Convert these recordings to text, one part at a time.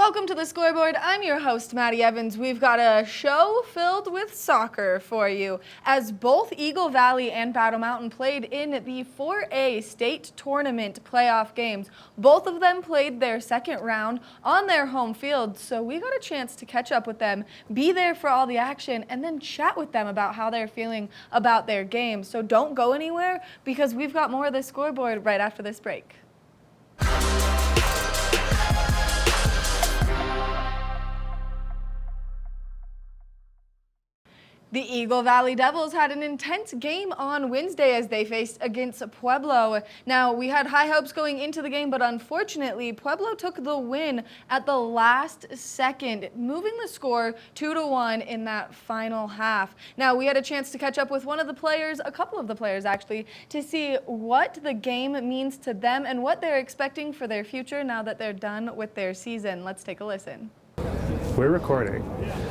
Welcome to the Scoreboard. I'm your host, Maddie Evans. We've got a show filled with soccer for you, as both Eagle Valley and Battle Mountain played in the 4A state tournament playoff games. Both of them played their second round on their home field, so we got a chance to catch up with them, be there for all the action, and then chat with them about how they're feeling about their game. So don't go anywhere, because we've got more of the Scoreboard right after this break. The Eagle Valley Devils had an intense game on Wednesday as they faced against Pueblo. Now, we had high hopes going into the game, but unfortunately, Pueblo took the win at the last second, moving the score 2-1 in that final half. Now, we had a chance to catch up with one of the players, a couple of the players actually, to see what the game means to them and what they're expecting for their future now that they're done with their season. Let's take a listen. We're recording.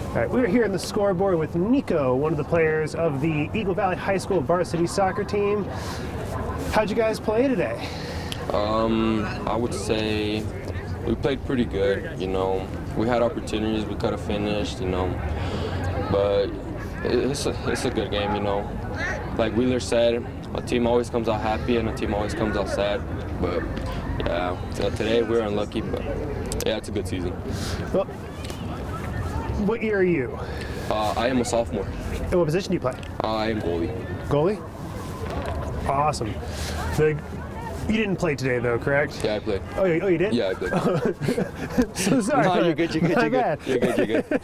All right, we're here in the Scoreboard with Nico, one of the players of the Eagle Valley High School varsity soccer team. How'd you guys play today? I would say we played pretty good, you know. We had opportunities, we could have finished, you know. But it's a good game, you know. Like Wheeler said, a team always comes out happy and a team always comes out sad. But yeah, so today we're unlucky, but yeah, it's a good season. Well, what year are you? I am a sophomore. And what position do you play? I am goalie. Goalie? Awesome. You didn't play today, though, correct? Yeah, I played. Oh, you did? Yeah, I played. So sorry. No, you're good. My bad. You're good.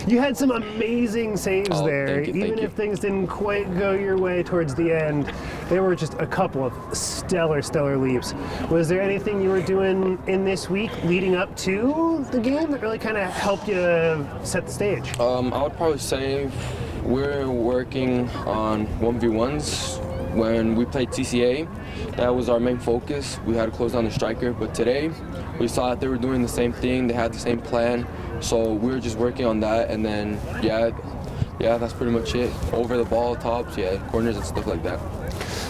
You had some amazing saves there. Thank you. Even if things didn't quite go your way towards the end, there were just a couple of stellar leaps. Was there anything you were doing in this week leading up to the game that really kind of helped you set the stage? I would probably say we're working on 1v1s. When we played TCA, that was our main focus. We had to close down the striker, but today we saw that they were doing the same thing. They had the same plan, so we were just working on that. And then, yeah, that's pretty much it. Over the ball, tops, corners and stuff like that.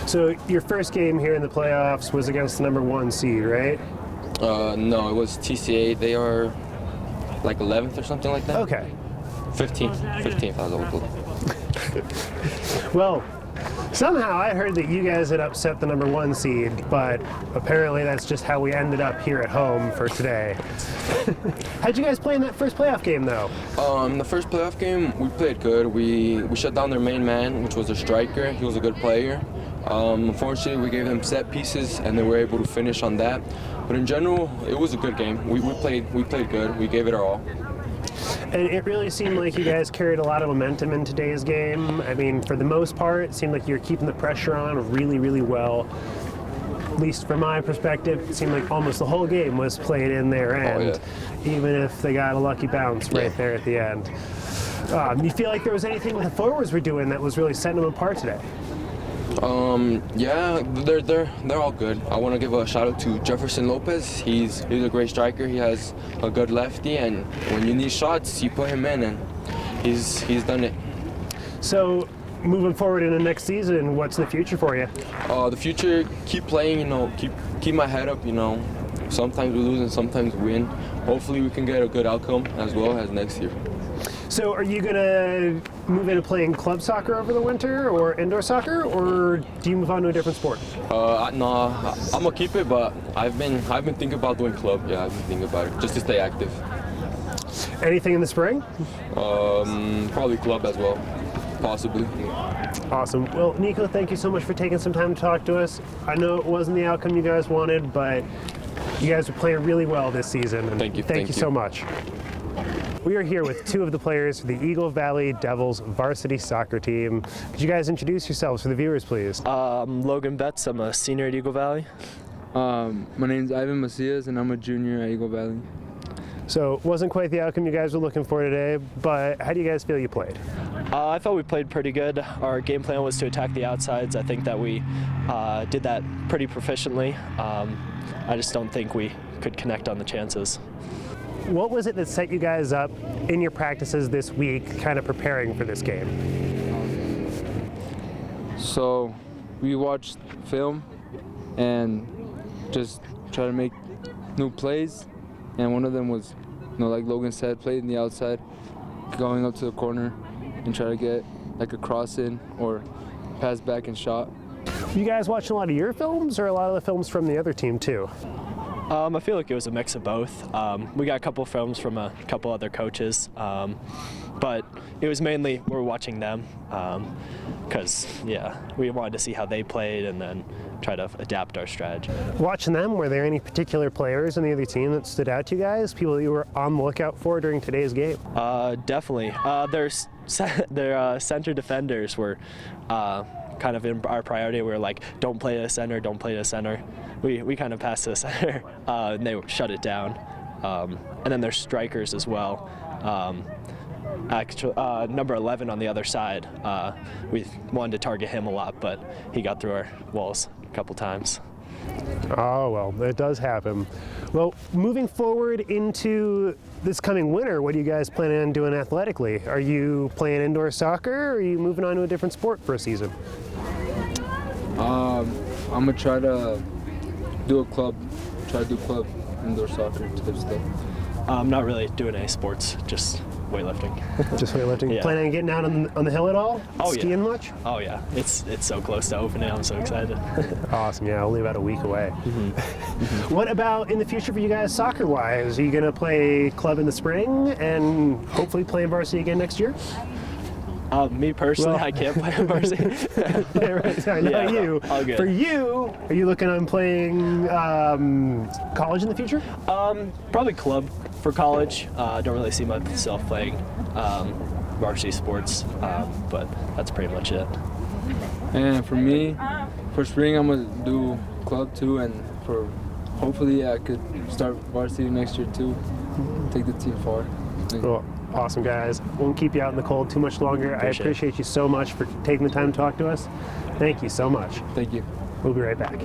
So your first game here in the playoffs was against the number 1 seed, right? No, it was TCA. They are like 11th or something like that. Okay. 15th, I was over. Well, somehow I heard that you guys had upset the number 1 seed, but apparently that's just how we ended up here at home for today. How'd you guys play in that first playoff game, though? The first playoff game, we played good. We shut down their main man, which was a striker. He was a good player. Unfortunately, we gave them set pieces, and they were able to finish on that. But in general, it was a good game. We played good. We gave it our all. And it really seemed like you guys carried a lot of momentum in today's game. I mean, for the most part, it seemed like you were keeping the pressure on really well. At least from my perspective, it seemed like almost the whole game was played in their end, even if they got a lucky bounce right there at the end. You feel like there was anything the forwards were doing that was really setting them apart today? Yeah, they're all good. I want to give a shout out to Jefferson Lopez. He's a great striker. He has a good lefty, and when you need shots, you put him in, and he's done it. So, moving forward in the next season, what's the future for you? The future, keep playing. You know, keep my head up. You know, sometimes we lose and sometimes we win. Hopefully, we can get a good outcome as well as next year. So are you going to move into playing club soccer over the winter or indoor soccer, or do you move on to a different sport? No, I'm going to keep it, but I've been thinking about doing club. Yeah, I've been thinking about it, just to stay active. Anything in the spring? Probably club as well, possibly. Awesome. Well, Nico, thank you so much for taking some time to talk to us. I know it wasn't the outcome you guys wanted, but you guys are playing really well this season. And thank you so much. We are here with 2 of the players for the Eagle Valley Devils varsity soccer team. Could you guys introduce yourselves for the viewers, please? I'm Logan Betts. I'm a senior at Eagle Valley. My name's Ivan Macias, and I'm a junior at Eagle Valley. So it wasn't quite the outcome you guys were looking for today, but how do you guys feel you played? I thought we played pretty good. Our game plan was to attack the outsides. I think that we did that pretty proficiently. I just don't think we could connect on the chances. What was it that set you guys up in your practices this week, kind of preparing for this game? So we watched film and just try to make new plays, and one of them was like Logan said, play in the outside, going up to the corner and try to get like a cross in or pass back and shot. You guys watching a lot of your films or a lot of the films from the other team too? I feel like it was a mix of both. We got a couple films from a couple other coaches, but it was mainly we're watching them because, we wanted to see how they played and then try to adapt our strategy. Watching them, were there any particular players in the other team that stood out to you guys, people that you were on the lookout for during today's game? Definitely. Their center defenders were kind of in our priority. We were like, don't play to the center, don't play to the center. We kind of passed to the center, and they shut it down. And then there's strikers as well. Number 11 on the other side, we wanted to target him a lot, but he got through our walls a couple times. Oh, well, it does happen. Well, moving forward into this coming winter, what do you guys plan on doing athletically? Are you playing indoor soccer, or are you moving on to a different sport for a season? I'm gonna try to do club indoor soccer type stuff. I'm not really doing any sports, just weightlifting. Just weightlifting. Yeah. Planning on getting out on the hill at all? Oh, Skiing yeah. much? Oh yeah, it's so close to opening. I'm so excited. Awesome. Yeah, only about a week away. What about in the future for you guys soccer-wise? Are you going to play club in the spring and hopefully play in varsity again next year? Me personally, I can't play in varsity. Yeah, right. I know you. All good. For you, are you looking on playing college in the future? Probably club for college. I don't really see myself playing varsity sports, but that's pretty much it. And for me, for spring, I'm gonna do club too, and for hopefully I could start varsity next year too. Take the team far. Cool. Awesome, guys. Won't keep you out in the cold too much longer. I appreciate you so much for taking the time to talk to us. Thank you so much. Thank you. We'll be right back.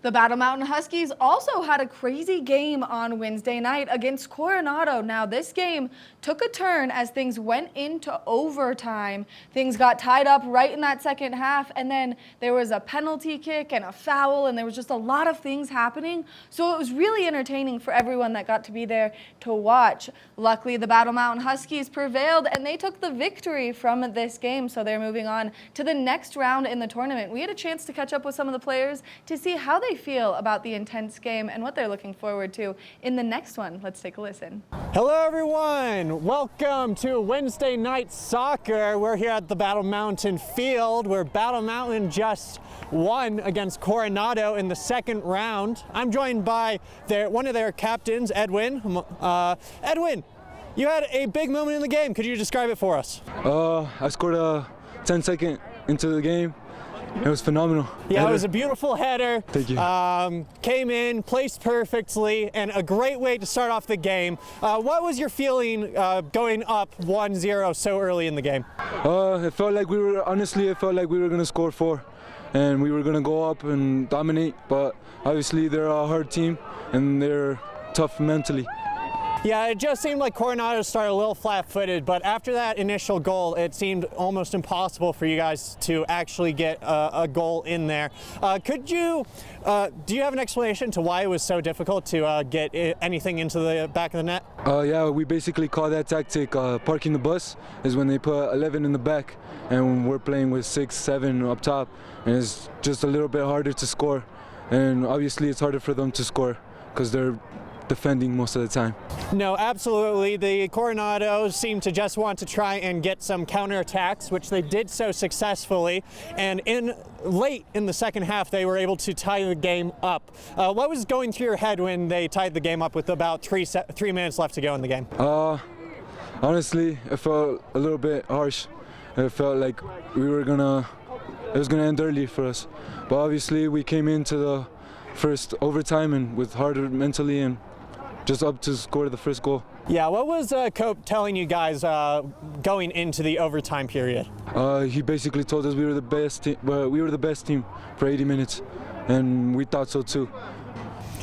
The Battle Mountain Huskies also had a crazy game on Wednesday night against Coronado. Now, this game took a turn as things went into overtime. Things got tied up right in that second half, and then there was a penalty kick and a foul, and there was just a lot of things happening. So it was really entertaining for everyone that got to be there to watch. Luckily, the Battle Mountain Huskies prevailed, and they took the victory from this game, so they're moving on to the next round in the tournament. We had a chance to catch up with some of the players to see how they feel about the intense game and what they're looking forward to in the next one. Let's take a listen. Hello everyone, welcome to Wednesday Night Soccer. We're here at the Battle Mountain Field where Battle Mountain just won against Coronado in the second round. I'm joined by one of their captains, Edwin. Edwin, you had a big moment in the game. Could you describe it for us? I scored a 10-second into the game. It was phenomenal. Yeah, it was a beautiful header. Thank you. Came in, placed perfectly, and a great way to start off the game. What was your feeling going up 1-0 so early in the game? It felt like we were going to score 4, and we were going to go up and dominate. But obviously, they're a hard team, and they're tough mentally. Yeah, it just seemed like Coronado started a little flat-footed, but after that initial goal, it seemed almost impossible for you guys to actually get a goal in there. Do you have an explanation to why it was so difficult to get anything into the back of the net? Yeah, we basically call that tactic parking the bus, is when they put 11 in the back, and we're playing with 6, 7 up top, and it's just a little bit harder to score. And obviously it's harder for them to score because they're defending most of the time. No, absolutely. The Coronados seem to just want to try and get some counterattacks, which they did so successfully. And late in the second half, they were able to tie the game up. What was going through your head when they tied the game up with about 3 minutes left to go in the game? Honestly, it felt a little bit harsh. It felt like it was gonna end early for us. But obviously, we came into the first overtime and with harder mentally and just up to score the first goal. Yeah, what was Cope telling you guys going into the overtime period? He basically told us we were the best team for 80 minutes, and we thought so too.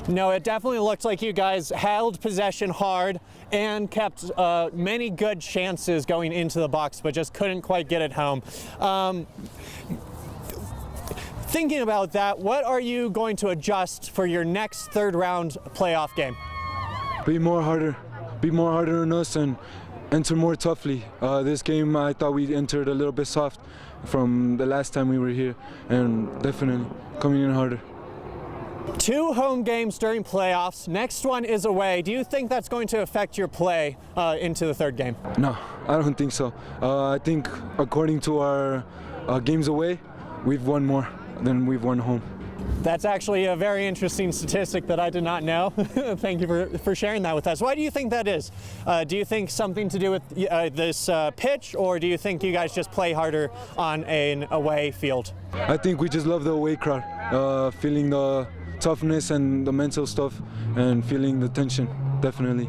No, it definitely looked like you guys held possession hard and kept many good chances going into the box, but just couldn't quite get it home. Thinking about that, what are you going to adjust for your next third round playoff game? Be more harder on us and enter more toughly. This game I thought we entered a little bit soft from the last time we were here, and definitely coming in harder. 2 home games during playoffs. Next one is away. Do you think that's going to affect your play into the third game? No, I don't think so. I think according to our games away, we've won more than we've won home. That's actually a very interesting statistic that I did not know. Thank you for sharing that with us. Why do you think that is? Do you think something to do with this pitch, or do you think you guys just play harder on an away field? I think we just love the away crowd, feeling the toughness and the mental stuff, and feeling the tension, definitely.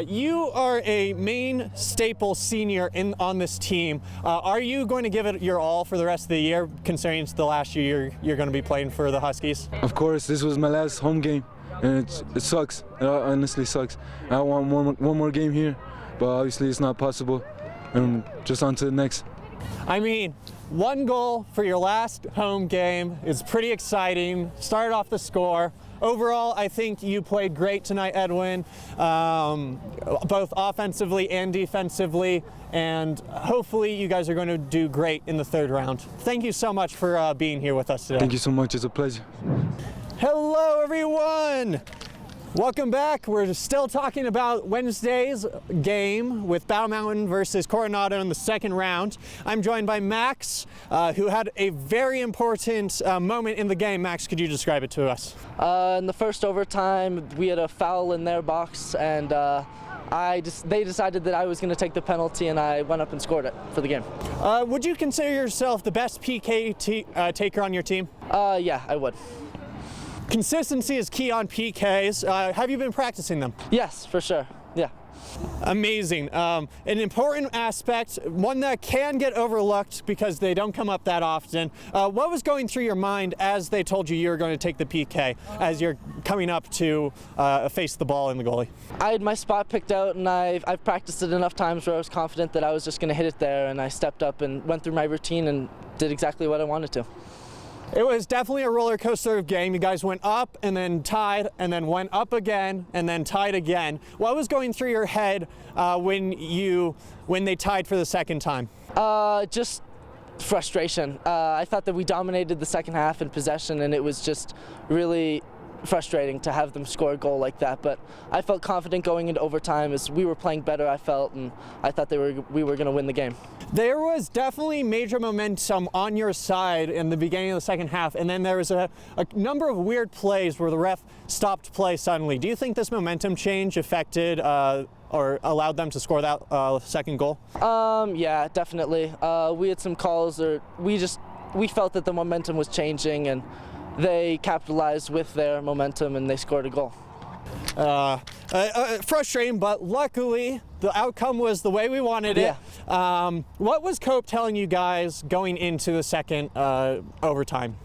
You are a main staple senior on this team. Are you going to give it your all for the rest of the year, considering it's the last year you're going to be playing for the Huskies? Of course, this was my last home game, and it sucks. It honestly sucks. I want one more game here, but obviously it's not possible. And just on to the next. I mean, 1 goal for your last home game is pretty exciting. Started off the score. Overall, I think you played great tonight, Edwin, both offensively and defensively, and hopefully you guys are going to do great in the third round. Thank you so much for being here with us today. Thank you so much. It's a pleasure. Hello, everyone. Welcome back. We're still talking about Wednesday's game with Battle Mountain versus Coronado in the second round. I'm joined by Max, who had a very important moment in the game. Max, could you describe it to us? In the first overtime, we had a foul in their box, and they decided that I was going to take the penalty, and I went up and scored it for the game. Would you consider yourself the best PK taker on your team? Yeah, I would. Consistency is key on PKs. Have you been practicing them? Yes, for sure. Yeah. Amazing. An important aspect, one that can get overlooked because they don't come up that often. What was going through your mind as they told you were going to take the PK, as you're coming up to face the ball in the goalie? I had my spot picked out, and I've practiced it enough times where I was confident that I was just going to hit it there, and I stepped up and went through my routine and did exactly what I wanted to. It was definitely a roller coaster of game. You guys went up and then tied and then went up again and then tied again. What was going through your head when they tied for the second time? Just frustration. I thought that we dominated the second half in possession, and it was just really frustrating to have them score a goal like that, but I felt confident going into overtime as we were playing better, I felt, and I thought we were going to win the game. There was definitely major momentum on your side in the beginning of the second half, and then there was a number of weird plays where the ref stopped play suddenly. Do you think this momentum change affected or allowed them to score that second goal? Yeah, definitely. We had some calls, or we felt that the momentum was changing, and they capitalized with their momentum and they scored a goal. Frustrating, but luckily the outcome was the way we wanted it. Yeah. What was Cope telling you guys going into the second overtime?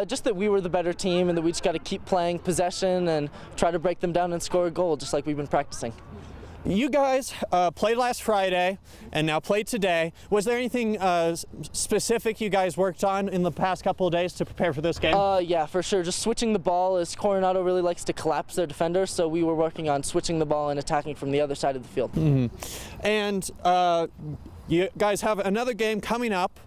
Just that we were the better team and that we just got to keep playing possession and try to break them down and score a goal, just like we've been practicing. You guys played last Friday and now played today. Was there anything specific you guys worked on in the past couple of days to prepare for this game? Yeah, for sure. Just switching the ball, as Coronado really likes to collapse their defenders, so we were working on switching the ball and attacking from the other side of the field. Mm-hmm. And you guys have another game coming up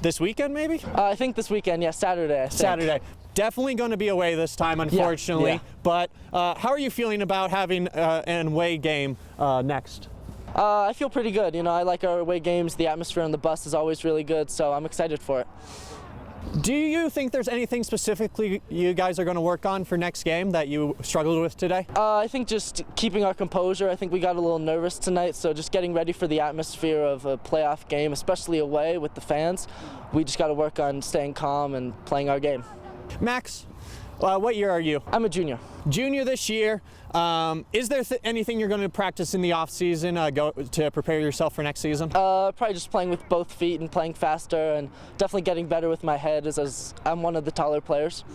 this weekend, maybe? I think this weekend, yeah, Saturday. I think. Saturday. Definitely going to be away this time, unfortunately. Yeah. But how are you feeling about having an away game next? I feel pretty good. You know, I like our away games. The atmosphere on the bus is always really good, so I'm excited for it. Do you think there's anything specifically you guys are going to work on for next game that you struggled with today? I think just keeping our composure. I think we got a little nervous tonight, so just getting ready for the atmosphere of a playoff game, especially away with the fans. We just got to work on staying calm and playing our game. Max, what year are you? I'm a junior. Junior this year. Is there anything you're going to practice in the off season to prepare yourself for next season? Probably just playing with both feet and playing faster, and definitely getting better with my head as I'm one of the taller players.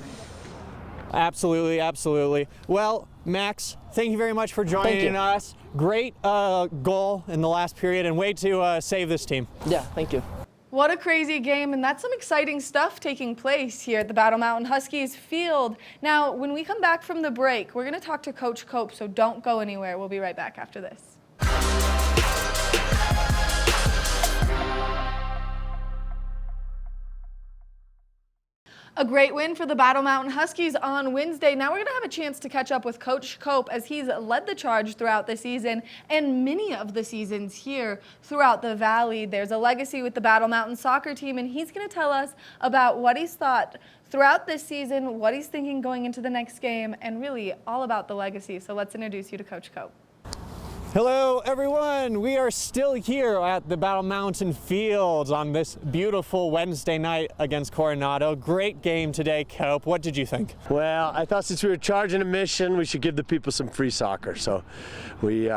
Absolutely, absolutely. Well, Max, thank you very much for joining us. Great goal in the last period and way to save this team. Yeah, thank you. What a crazy game, and that's some exciting stuff taking place here at the Battle Mountain Huskies field. Now, when we come back from the break, we're going to talk to Coach Cope, so don't go anywhere. We'll be right back after this. A great win for the Battle Mountain Huskies on Wednesday. Now we're going to have a chance to catch up with Coach Cope as he's led the charge throughout the season and many of the seasons here throughout the Valley. There's a legacy with the Battle Mountain soccer team, and he's going to tell us about what he's thought throughout this season, what he's thinking going into the next game, and really all about the legacy. So let's introduce you to Coach Cope. Hello everyone, we are still here at the Battle Mountain Field on this beautiful Wednesday night against Coronado. Great game today, Cope. What did you think? Well, I thought since we were charging a mission, we should give the people some free soccer. So we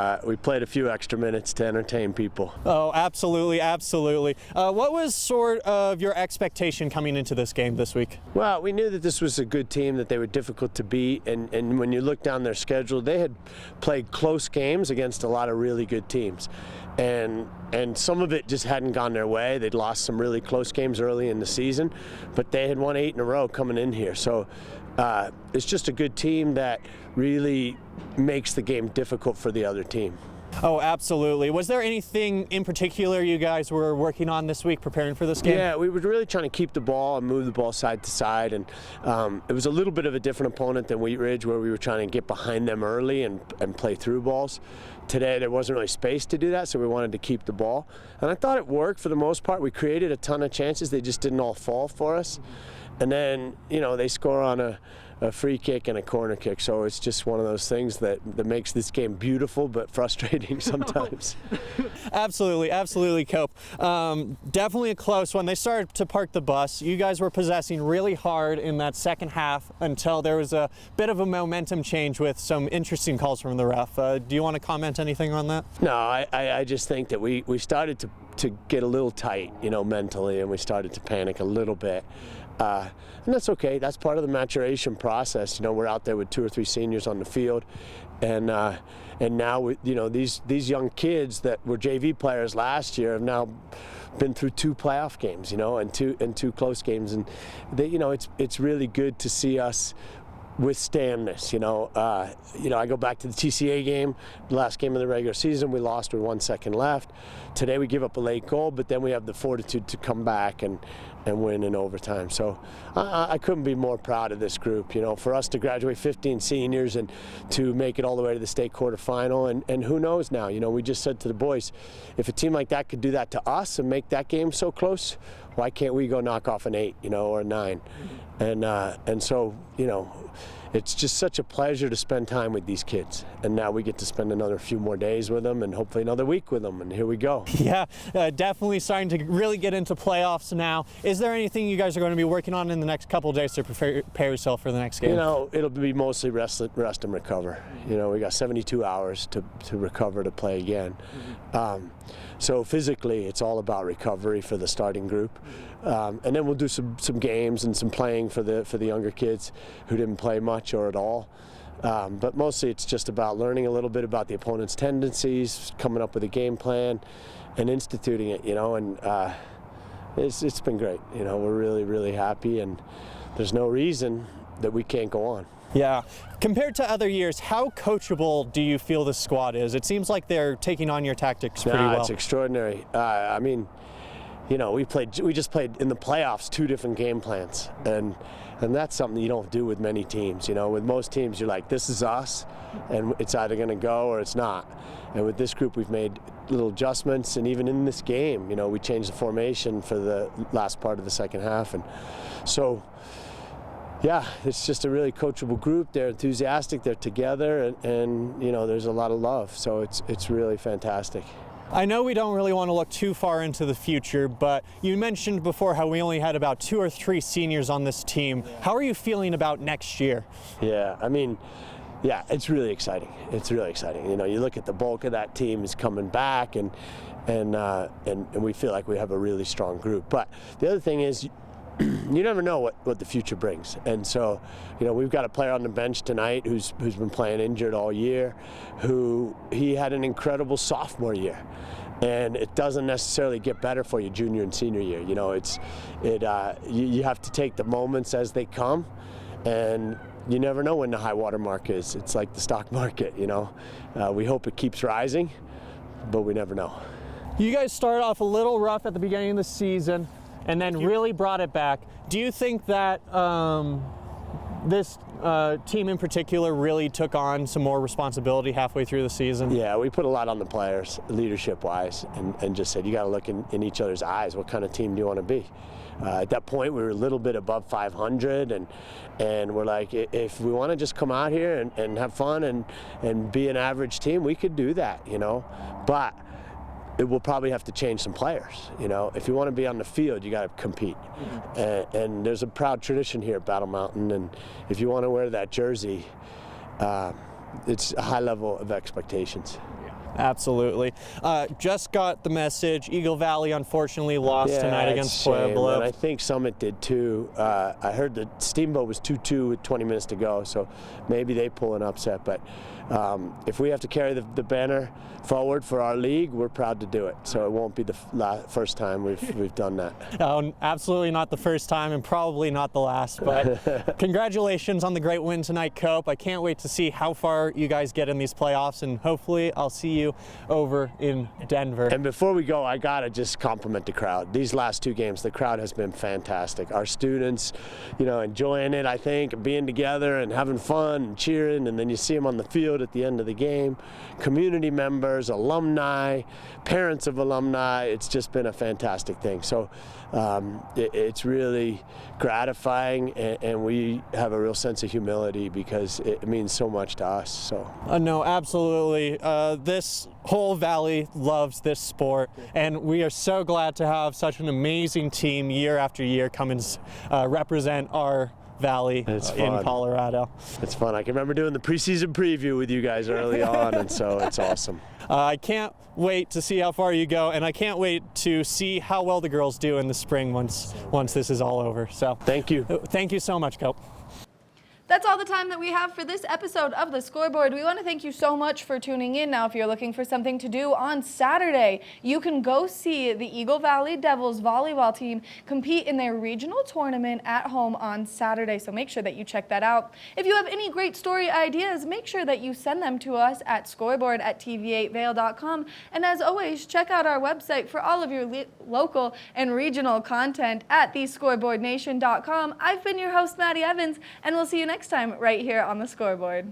played a few extra minutes to entertain people. Oh, absolutely, absolutely. What was sort of your expectation coming into this game this week? Well, we knew that this was a good team, that they were difficult to beat, and when you look down their schedule, they had played close games against a lot of really good teams, and some of it just hadn't gone their way. They'd lost some really close games early in the season, but they had won 8 in a row coming in here. So it's just a good team that really makes the game difficult for the other team. Oh, absolutely. Was there anything in particular you guys were working on this week preparing for this game? Yeah, we were really trying to keep the ball and move the ball side to side, and it was a little bit of a different opponent than Wheat Ridge, where we were trying to get behind them early and play through balls. Today there wasn't really space to do that, so we wanted to keep the ball. And I thought it worked for the most part. We created a ton of chances. They just didn't all fall for us. And then, you know, they score on a free kick and a corner kick. So it's just one of those things that makes this game beautiful but frustrating sometimes. Absolutely, absolutely, Cope. Definitely a close one. They started to park the bus. You guys were possessing really hard in that second half until there was a bit of a momentum change with some interesting calls from the ref. Do you want to comment anything on that? No, I just think that we started to get a little tight, you know, mentally, and we started to panic a little bit. And that's okay. That's part of the maturation process. You know, we're out there with 2 or 3 seniors on the field, and now you know, these young kids that were JV players last year have now been through 2 playoff games, you know, and two close games, and they, you know, it's really good to see us withstand this. You know, I go back to the TCA game, the last game of the regular season. We lost with 1 second left. Today we give up a late goal, but then we have the fortitude to come back and win in overtime. So I couldn't be more proud of this group. You know, for us to graduate 15 seniors and to make it all the way to the state quarterfinal, and who knows now. You know, we just said to the boys, if a team like that could do that to us and make that game so close, why can't we go knock off an 8, you know, or a 9? And so, you know, it's just such a pleasure to spend time with these kids. And now we get to spend another few more days with them and hopefully another week with them, and here we go. Yeah, definitely starting to really get into playoffs now. Is there anything you guys are going to be working on in the next couple of days to prepare yourself for the next game? You know, it'll be mostly rest and recover. You know, we got 72 hours to recover to play again. So physically, it's all about recovery for the starting group. And then we'll do some games and some playing for the younger kids who didn't play much or at all. But mostly it's just about learning a little bit about the opponent's tendencies, coming up with a game plan, and instituting it, you know, and it's been great. You know, we're really, really happy, and there's no reason that we can't go on. Yeah. Compared to other years, how coachable do you feel this squad is? It seems like they're taking on your tactics pretty well. It's extraordinary. I mean, you know, we just played in the playoffs 2 different game plans, and that's something you don't do with many teams. You know, with most teams, you're like, this is us, and it's either going to go or it's not. And with this group, we've made little adjustments, and even in this game, you know, we changed the formation for the last part of the second half, and so. Yeah, it's just a really coachable group. They're enthusiastic, they're together, and you know, there's a lot of love, so it's really fantastic. I know we don't really want to look too far into the future, but you mentioned before how we only had about 2 or 3 seniors on this team. How are you feeling about next year? Yeah, I mean, yeah, it's really exciting. It's really exciting. You know, you look at the bulk of that team is coming back, and we feel like we have a really strong group. But the other thing is, you never know what the future brings, and so, you know, we've got a player on the bench tonight who's been playing injured all year, he had an incredible sophomore year, and it doesn't necessarily get better for you junior and senior year. You know, you have to take the moments as they come, and you never know when the high water mark is. It's like the stock market, you know. We hope it keeps rising, but we never know. You guys started off a little rough at the beginning of the season and then really brought it back. Do you think that this team in particular really took on some more responsibility halfway through the season? Yeah, we put a lot on the players, leadership-wise, and just said, you got to look in each other's eyes. What kind of team do you want to be? At that point, we were a little bit above 500, and we're like, if we want to just come out here and have fun and be an average team, we could do that, you know. But it will probably have to change some players, you know. If you want to be on the field, you got to compete. And there's a proud tradition here at Battle Mountain, and if you want to wear that jersey, it's a high level of expectations. Absolutely. Just got the message. Eagle Valley unfortunately lost tonight against Pueblo. And I think Summit did too. I heard that Steamboat was 2-2 with 20 minutes to go, so maybe they pull an upset. But if we have to carry the banner forward for our league, we're proud to do it. So it won't be the first time we've done that. Absolutely not the first time, and probably not the last. But congratulations on the great win tonight, Cope. I can't wait to see how far you guys get in these playoffs, and hopefully I'll see you over in Denver. And before we go, I gotta just compliment the crowd. These last two games, the crowd has been fantastic. Our students, you know, enjoying it, I think, being together and having fun and cheering, and then you see them on the field at the end of the game. Community members, alumni, parents of alumni, it's just been a fantastic thing. So it's really gratifying, and we have a real sense of humility because it means so much to us. So no, absolutely. This whole valley loves this sport, and we are so glad to have such an amazing team year after year come and represent our valley in Colorado. It's fun. I can remember doing the preseason preview with you guys early on, and so it's awesome. I can't wait to see how far you go, and I can't wait to see how well the girls do in the spring once this is all over. So thank you. Thank you so much, Cope. That's all the time that we have for this episode of The Scoreboard. We want to thank you so much for tuning in. Now, if you're looking for something to do on Saturday, you can go see the Eagle Valley Devils volleyball team compete in their regional tournament at home on Saturday, so make sure that you check that out. If you have any great story ideas, make sure that you send them to us at scoreboard@tv8vail.com. And as always, check out our website for all of your local and regional content at thescoreboardnation.com. I've been your host, Maddie Evans, and we'll see you next time right here on The Scoreboard.